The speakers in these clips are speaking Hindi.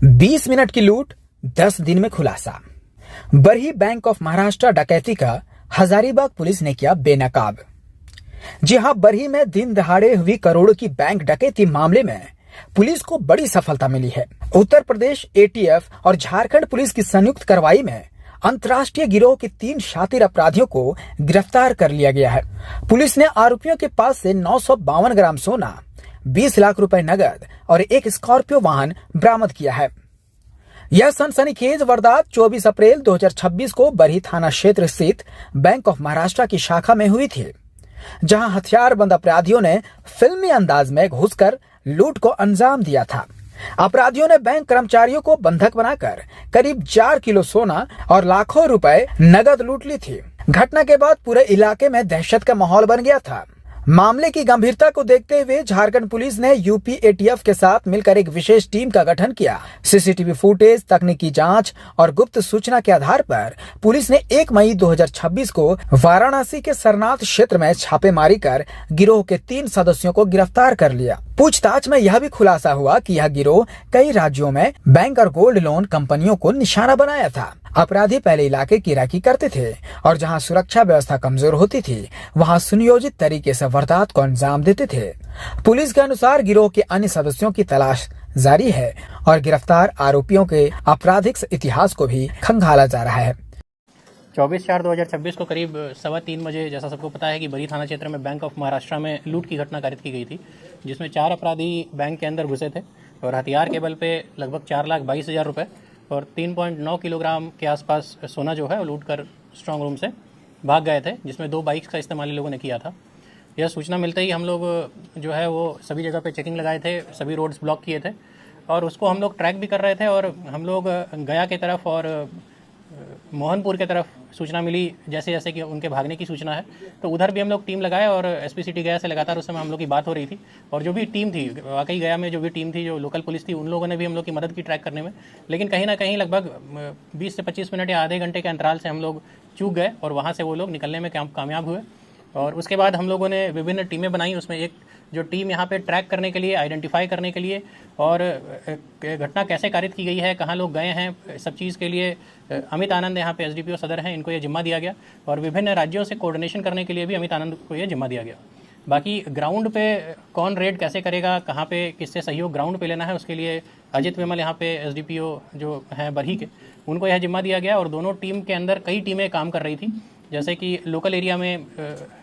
20 मिनट की लूट 10 दिन में खुलासा। बरही बैंक ऑफ महाराष्ट्र डकैती का हजारीबाग पुलिस ने किया बेनकाब। जी हां, बरही में दिन दहाड़े हुई करोड़ों की बैंक डकैती मामले में पुलिस को बड़ी सफलता मिली है। उत्तर प्रदेश एटीएफ और झारखंड पुलिस की संयुक्त कार्रवाई में अंतर्राष्ट्रीय गिरोह के 3 शातिर अपराधियों को गिरफ्तार कर लिया गया है। पुलिस ने आरोपियों के पास से 952 ग्राम सोना, 20 लाख रुपए नगद और एक स्कॉर्पियो वाहन बरामद किया है। यह सनसनीखेज वारदात 24 अप्रैल 2026 को बरही थाना क्षेत्र स्थित बैंक ऑफ महाराष्ट्र की शाखा में हुई थी, जहां हथियारबंद अपराधियों ने फिल्मी अंदाज में घुसकर लूट को अंजाम दिया था। अपराधियों ने बैंक कर्मचारियों को बंधक बनाकर करीब 4 किलो सोना और लाखों रुपए नगद लूट ली थी। घटना के बाद पूरे इलाके में दहशत का माहौल बन गया था। मामले की गंभीरता को देखते हुए झारखंड पुलिस ने यूपी एटीएफ के साथ मिलकर एक विशेष टीम का गठन किया। सीसीटीवी फुटेज, तकनीकी जांच और गुप्त सूचना के आधार पर पुलिस ने 1 मई 2026 को वाराणसी के सरनाथ क्षेत्र में छापेमारी कर गिरोह के 3 सदस्यों को गिरफ्तार कर लिया। पूछताछ में यह भी खुलासा हुआ कि यह गिरोह कई राज्यों में बैंक और गोल्ड लोन कंपनियों को निशाना बनाया था। अपराधी पहले इलाके की राखी करते थे और जहां सुरक्षा व्यवस्था कमजोर होती थी, वहां सुनियोजित तरीके से वारदात को अंजाम देते थे। पुलिस के अनुसार गिरोह के अन्य सदस्यों की तलाश जारी है और गिरफ्तार आरोपियों के आपराधिक इतिहास को भी खंगाला जा रहा है। 24/4/2026 को करीब 3:15 बजे, जैसा सबको पता है कि बरही थाना क्षेत्र में बैंक ऑफ महाराष्ट्र में लूट की घटना कारित की गई थी, जिसमें 4 अपराधी बैंक के अंदर घुसे थे और हथियार के बल पे लगभग 4,22,000 रुपये और 3.9 किलोग्राम के आसपास सोना जो है वो लूट कर स्ट्रॉन्ग रूम से भाग गए थे, जिसमें 2 बाइक्स का इस्तेमाल इन लोगों ने किया था। यह सूचना मिलते ही हम लोग जो है वो सभी जगह पे चेकिंग लगाए थे, सभी रोड्स ब्लॉक किए थे और उसको हम लोग ट्रैक भी कर रहे थे। और हम लोग गया की तरफ और मोहनपुर की तरफ सूचना मिली, जैसे जैसे कि उनके भागने की सूचना है, तो उधर भी हम लोग टीम लगाए और एसपी सिटी गया से लगातार उस समय हम लोग की बात हो रही थी। और जो भी टीम थी, वाकई गया में जो भी टीम थी, जो लोकल पुलिस थी, उन लोगों ने भी हम लोग की मदद की ट्रैक करने में। लेकिन कहीं ना कहीं लगभग 20 से 25 मिनट या आधे घंटे के अंतराल से हम लोग चूक गए और वहाँ से वो लोग निकलने में कामयाब हुए। और उसके बाद हम लोगों ने विभिन्न टीमें बनाई। उसमें एक जो टीम यहाँ पे ट्रैक करने के लिए, आइडेंटिफाई करने के लिए और घटना कैसे कारित की गई है, कहाँ लोग गए हैं, सब चीज़ के लिए अमित आनंद यहाँ पे एसडीपीओ सदर हैं, इनको ये जिम्मा दिया गया। और विभिन्न राज्यों से कोऑर्डिनेशन करने के लिए भी अमित आनंद को ये जिम्मा दिया गया। बाकी ग्राउंड पे कौन रेड कैसे करेगा, कहाँ पे किससे सहयोग ग्राउंड पे लेना है, उसके लिए अजित विमल यहाँ पे एसडीपीओ जो हैं बरही के, उनको यह जिम्मा दिया गया। और दोनों टीम के अंदर कई टीमें काम कर रही थी, जैसे कि लोकल एरिया में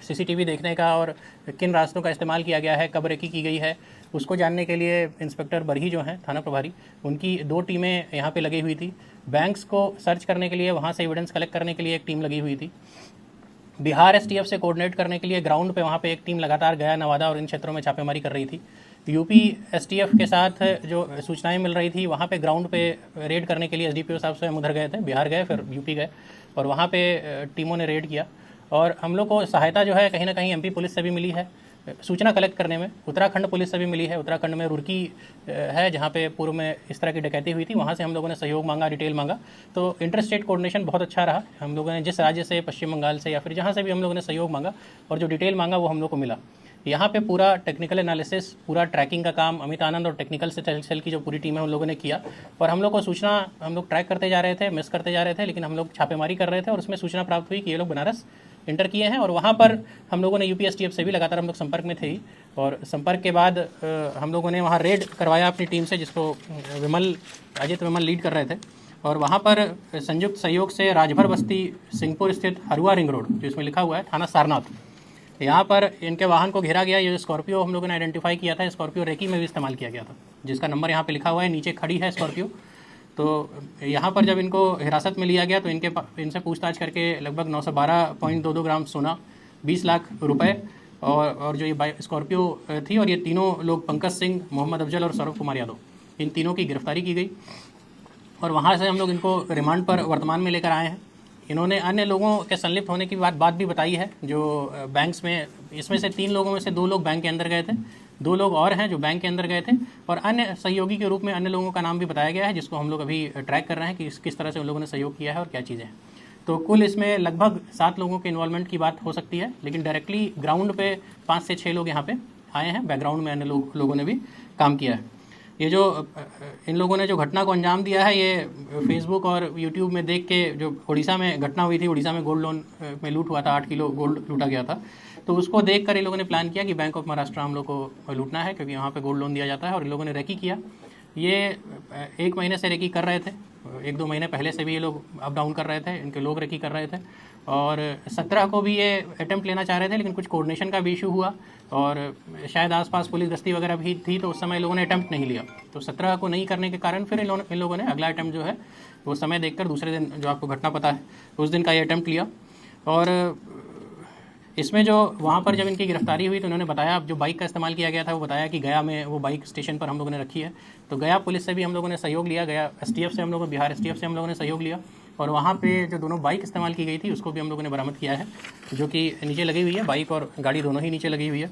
सीसीटीवी देखने का और किन रास्तों का इस्तेमाल किया गया है, कब रेकी की गई है, उसको जानने के लिए इंस्पेक्टर बरही जो हैं थाना प्रभारी, उनकी 2 टीमें यहाँ पे लगी हुई थी। बैंक्स को सर्च करने के लिए, वहाँ से एविडेंस कलेक्ट करने के लिए एक टीम लगी हुई थी। बिहार एसटीएफ से कोऑर्डिनेट करने के लिए ग्राउंड पे वहाँ पे एक टीम लगातार गया, नवादा और इन क्षेत्रों में छापेमारी कर रही थी। यूपी एसटीएफ के साथ जो सूचनाएं मिल रही थी, वहाँ पे ग्राउंड पे रेड करने के लिए एसडीपीओ साहब स्वयं उधर गए थे, बिहार गए फिर यूपी गए और वहाँ पे टीमों ने रेड किया। और हम लोग को सहायता जो है कहीं ना कहीं एमपी पुलिस से भी मिली है सूचना कलेक्ट करने में, उत्तराखंड पुलिस से भी मिली है। उत्तराखंड में रुड़की है, जहाँ पे पूर्व में इस तरह की डकैती हुई थी, वहाँ से हम लोगों ने सहयोग मांगा, डिटेल मांगा। तो इंटर स्टेट कोऑर्डिनेशन बहुत अच्छा रहा। हम लोगों ने जिस राज्य से, पश्चिम बंगाल से या फिर जहाँ से भी हम लोगों ने सहयोग मांगा और जो डिटेल मांगा वो हम लोग को मिला। यहाँ पे पूरा टेक्निकल एनालिसिस, पूरा ट्रैकिंग का काम अमित आनंद और टेक्निकल सेल की जो पूरी टीम है उन लोगों ने किया। और हम लोग को सूचना, हम लोग ट्रैक करते जा रहे थे, मिस करते जा रहे थे, लेकिन हम लोग छापेमारी कर रहे थे और उसमें सूचना प्राप्त हुई कि ये लोग बनारस इंटर किए हैं। और वहाँ पर हम लोगों ने यूपीएसटीएफ से भी लगातार हम लोग संपर्क में थे ही। और संपर्क के बाद हम लोगों ने वहाँ रेड करवाया अपनी टीम से, जिसको अजित विमल लीड कर रहे थे। और वहाँ पर संयुक्त सहयोग से राजभर बस्ती, सिंहपुर स्थित हरुआ रिंग रोड, जो इसमें लिखा हुआ है थाना सारनाथ, यहाँ पर इनके वाहन को घेरा गया। ये स्कॉर्पियो हम लोगों ने आइडेंटिफाई किया था, स्कॉर्पियो रेकी में भी इस्तेमाल किया गया था, जिसका नंबर यहाँ पे लिखा हुआ है, नीचे खड़ी है स्कॉर्पियो। तो यहाँ पर जब इनको हिरासत में लिया गया तो इनसे पूछताछ करके लगभग 912.22 ग्राम सोना, 20 लाख रुपए और जो ये स्कॉर्पियो थी, और ये तीनों लोग पंकज सिंह, मोहम्मद अफजल और सौरभ कुमार यादव, इन तीनों की गिरफ्तारी की गई। और वहाँ से हम लोग इनको रिमांड पर वर्तमान में लेकर आए हैं। इन्होंने अन्य लोगों के संलिप्त होने की बात भी बताई है, जो बैंक्स में, इसमें से 3 लोगों में से 2 लोग बैंक के अंदर गए थे, 2 लोग और हैं जो बैंक के अंदर गए थे, और अन्य सहयोगी के रूप में अन्य लोगों का नाम भी बताया गया है, जिसको हम लोग अभी ट्रैक कर रहे हैं कि किस तरह से उन लोगों ने सहयोग किया है और क्या चीज़ें हैं। तो कुल इसमें लगभग 7 लोगों के इन्वॉल्वमेंट की बात हो सकती है, लेकिन डायरेक्टली ग्राउंड पे 5 से 6 लोग यहाँ पे आए हैं, बैकग्राउंड में अन्य लोगों ने भी काम किया है। ये जो इन लोगों ने जो घटना को अंजाम दिया है, ये फेसबुक और यूट्यूब में देख के, जो उड़ीसा में घटना हुई थी, उड़ीसा में गोल्ड लोन में लूट हुआ था, 8 किलो गोल्ड लूटा गया था, तो उसको देखकर इन लोगों ने प्लान किया कि बैंक ऑफ महाराष्ट्र हम लोग को लूटना है, क्योंकि वहाँ पे गोल्ड लोन दिया जाता है। और इन लोगों ने रेकी किया। ये 1 महीने से रेकी कर रहे थे, 1-2 महीने पहले से भी ये लोग अप डाउन कर रहे थे, इनके लोग रेकी कर रहे थे। और 17 को भी ये अटेम्प्ट लेना चाह रहे थे, लेकिन कुछ कोऑर्डिनेशन का भी इशू हुआ और शायद आसपास पुलिस गश्ती वगैरह भी थी, तो उस समय लोगों ने अटेम्प्ट नहीं लिया। तो 17 को नहीं करने के कारण फिर इन लोगों ने अगला अटेम्प्ट जो है वो समय देखकर दूसरे दिन, जो आपको घटना पता है, उस दिन का ये अटेम्प्ट लिया। और इसमें जो वहाँ पर जब इनकी गिरफ्तारी हुई तो उन्होंने बताया, जो बाइक का इस्तेमाल किया गया था, वो बताया कि गया में वो बाइक स्टेशन पर हम लोगों ने रखी है। तो गया पुलिस से भी हम लोगों ने सहयोग लिया, गया STF से हम लोगों, बिहार STF से हम लोगों ने सहयोग लिया, और वहाँ पे जो दोनों बाइक इस्तेमाल की गई थी उसको भी हम लोगों ने बरामद किया है, जो कि नीचे लगी हुई है, बाइक और गाड़ी दोनों ही नीचे लगी हुई है।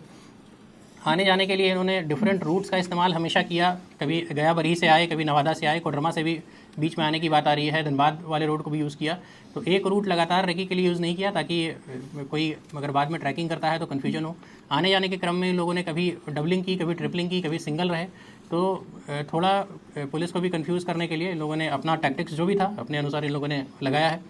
आने जाने के लिए इन्होंने डिफरेंट रूट्स का इस्तेमाल हमेशा किया, कभी गया बरही से आए, कभी नवादा से आए, कोडरमा से भी बीच में आने की बात आ रही है, धनबाद वाले रोड को भी यूज़ किया। तो एक रूट लगातार रेकी के लिए यूज़ नहीं किया, ताकि कोई अगर बाद में ट्रैकिंग करता है तो कन्फ्यूजन हो। आने जाने के क्रम में इन लोगों ने कभी डबलिंग की, कभी ट्रिपलिंग की, कभी सिंगल रहे, तो थोड़ा पुलिस को भी कन्फ्यूज़ करने के लिए इन लोगों ने अपना टैक्टिक्स जो भी था अपने अनुसार इन लोगों ने लगाया है।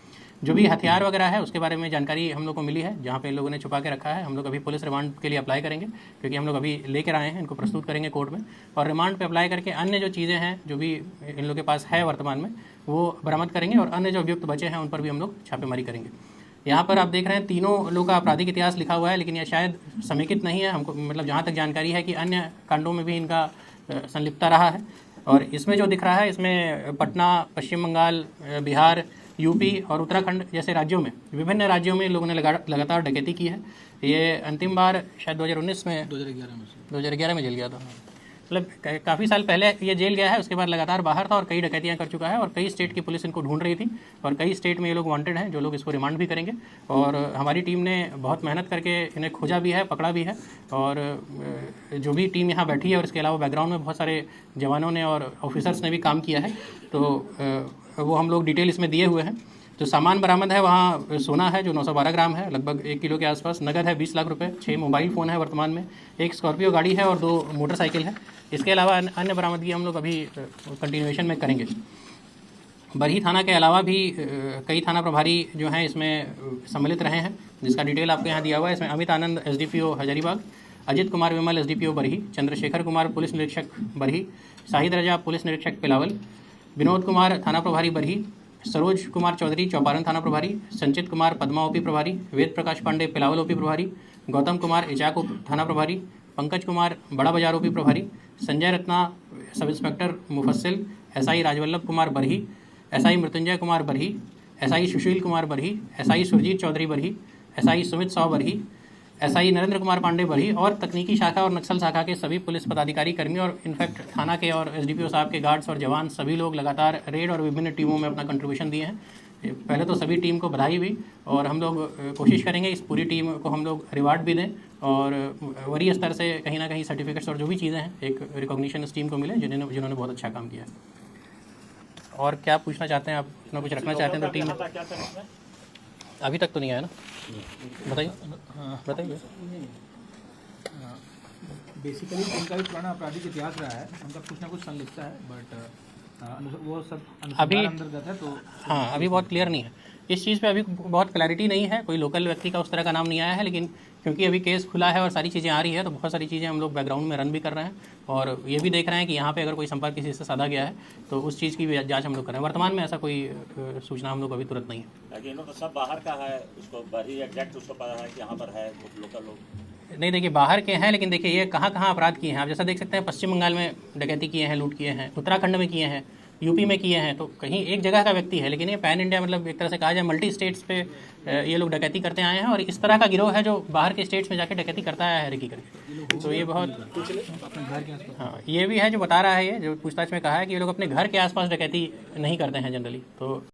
जो भी हथियार वगैरह है उसके बारे में जानकारी हम लोग को मिली है, जहाँ पे इन लोगों ने छुपा के रखा है। हम लोग अभी पुलिस रिमांड के लिए अप्लाई करेंगे, क्योंकि हम लोग अभी लेकर आए हैं, इनको प्रस्तुत करेंगे कोर्ट में, और रिमांड पे अप्लाई करके अन्य जो चीज़ें हैं जो भी इन लोगों के पास है वर्तमान में, वो बरामद करेंगे, और अन्य जो अभियुक्त बचे हैं उन पर भी हम लोग छापेमारी करेंगे। यहाँ पर आप देख रहे हैं तीनों लोग का आपराधिक इतिहास लिखा हुआ है, लेकिन यह शायद समेकित नहीं है हमको, मतलब जहाँ तक जानकारी है कि अन्य कांडों में भी इनका संलिप्तता रहा है। और इसमें जो दिख रहा है, इसमें पटना, पश्चिम बंगाल, बिहार, यूपी और उत्तराखंड जैसे राज्यों में, विभिन्न राज्यों में लोगों ने लगातार डकैती की है। ये अंतिम बार शायद 2019 में 2011 में जेल गया था, मतलब काफ़ी साल पहले ये जेल गया है, उसके बाद लगातार बाहर था और कई डकैतियाँ कर चुका है, और कई स्टेट की पुलिस इनको ढूंढ रही थी, और कई स्टेट में ये लोग वांटेड हैं, जो लोग इसको रिमांड भी करेंगे। और हमारी टीम ने बहुत मेहनत करके इन्हें खोजा भी है, पकड़ा भी है, और जो भी टीम यहाँ बैठी है, और इसके अलावा बैकग्राउंड में बहुत सारे जवानों ने और ऑफिसर्स ने भी काम किया है, तो वो हम लोग डिटेल इसमें दिए हुए हैं। जो सामान बरामद है, वहाँ सोना है जो 912 ग्राम है, लगभग 1 किलो के आसपास, नगद है 20 लाख रुपए, 6 मोबाइल फ़ोन है वर्तमान में, 1 स्कॉर्पियो गाड़ी है और 2 मोटरसाइकिल है। इसके अलावा अन्य बरामदगी हम लोग अभी कंटिन्यूएशन में करेंगे। बरही थाना के अलावा भी कई थाना प्रभारी जो हैं इसमें सम्मिलित रहे हैं, जिसका डिटेल आपको यहाँ दिया हुआ है। इसमें अमित आनंद SDPO हजारीबाग, अजित कुमार विमल SDPO बरही, चंद्रशेखर कुमार पुलिस निरीक्षक बरही, शाहिद रजा पुलिस निरीक्षक पिलावल, विनोद कुमार थाना प्रभारी बरही, सरोज कुमार चौधरी चौपारण थाना प्रभारी, संचित कुमार पद्मा OP प्रभारी, वेद प्रकाश पांडे पिलावल OP प्रभारी, गौतम कुमार इचाक थाना प्रभारी, पंकज कुमार बड़ा बाजार OP प्रभारी, संजय रत्ना सब इंस्पेक्टर मुफस्सिल, SI Rajballabh Kumar Barhi, SI Mrityunjay Kumar Barhi, SI Sushil Kumar Barhi, SI Surjit Chaudhary Barhi, SI Sumit Sao Barhi, SI Narendra Kumar Pandey Barhi, और तकनीकी शाखा और नक्सल शाखा के सभी पुलिस पदाधिकारी कर्मी, और इनफैक्ट थाना के और SDPO साहब के गार्ड्स और जवान सभी लोग लगातार रेड और विभिन्न टीमों में अपना कंट्रीब्यूशन दिए हैं। पहले तो सभी टीम को बधाई हुई, और हम लोग कोशिश करेंगे इस पूरी टीम को हम लोग रिवार्ड भी दें, और वरीय स्तर से कहीं ना कहीं सर्टिफिकेट्स और जो भी चीज़ें हैं एक रिकॉग्निशन इस टीम को मिले, जिन्होंने बहुत अच्छा काम किया है। और क्या पूछना चाहते हैं आप, अपना कुछ रखना चाहते हैं तो टीम में? अभी तक तो नहीं आया ना, बताइए। बताइए। बेसिकली उनका भी पुराना आपराधिक इतिहास रहा है, उनका कुछ ना कुछ संलिप्तता है, बट वो सब अभी अंतर्गत है, तो हाँ अभी बहुत क्लियर नहीं है इस चीज़ पे, अभी बहुत क्लैरिटी नहीं है, कोई लोकल व्यक्ति का उस तरह का नाम नहीं आया है, लेकिन क्योंकि अभी केस खुला है और सारी चीज़ें आ रही है, तो बहुत सारी चीज़ें हम लोग बैकग्राउंड में रन भी कर रहे हैं, और ये भी देख रहे हैं कि यहाँ पे अगर कोई संपर्क किसी से साधा गया है तो उस चीज़ की भी जांच हम लोग कर रहे हैं। वर्तमान में ऐसा कोई सूचना हम लोग अभी तुरंत नहीं है। तो सब बाहर का है, उसको बड़ी एग्जैक्ट उसको पता है कि यहाँ पर है लोकल लोग नहीं, देखिए बाहर के हैं, लेकिन देखिए ये कहाँ कहाँ अपराध किए हैं आप जैसा देख सकते हैं। पश्चिम बंगाल में डकैती किए हैं, लूट किए हैं, उत्तराखंड में किए हैं, यूपी में किए हैं, तो कहीं एक जगह का व्यक्ति है, लेकिन ये पैन इंडिया, मतलब एक तरह से कहा जाए मल्टी स्टेट्स पे ये लोग डकैती करते आए हैं, और इस तरह का गिरोह है जो बाहर के स्टेट्स में जाके डकैती करता है रेकी करके। तो ये बहुत हाँ, ये भी है जो बता रहा है, ये जो पूछताछ में कहा है कि ये लोग अपने घर के आसपास डकैती नहीं करते हैं जनरली। तो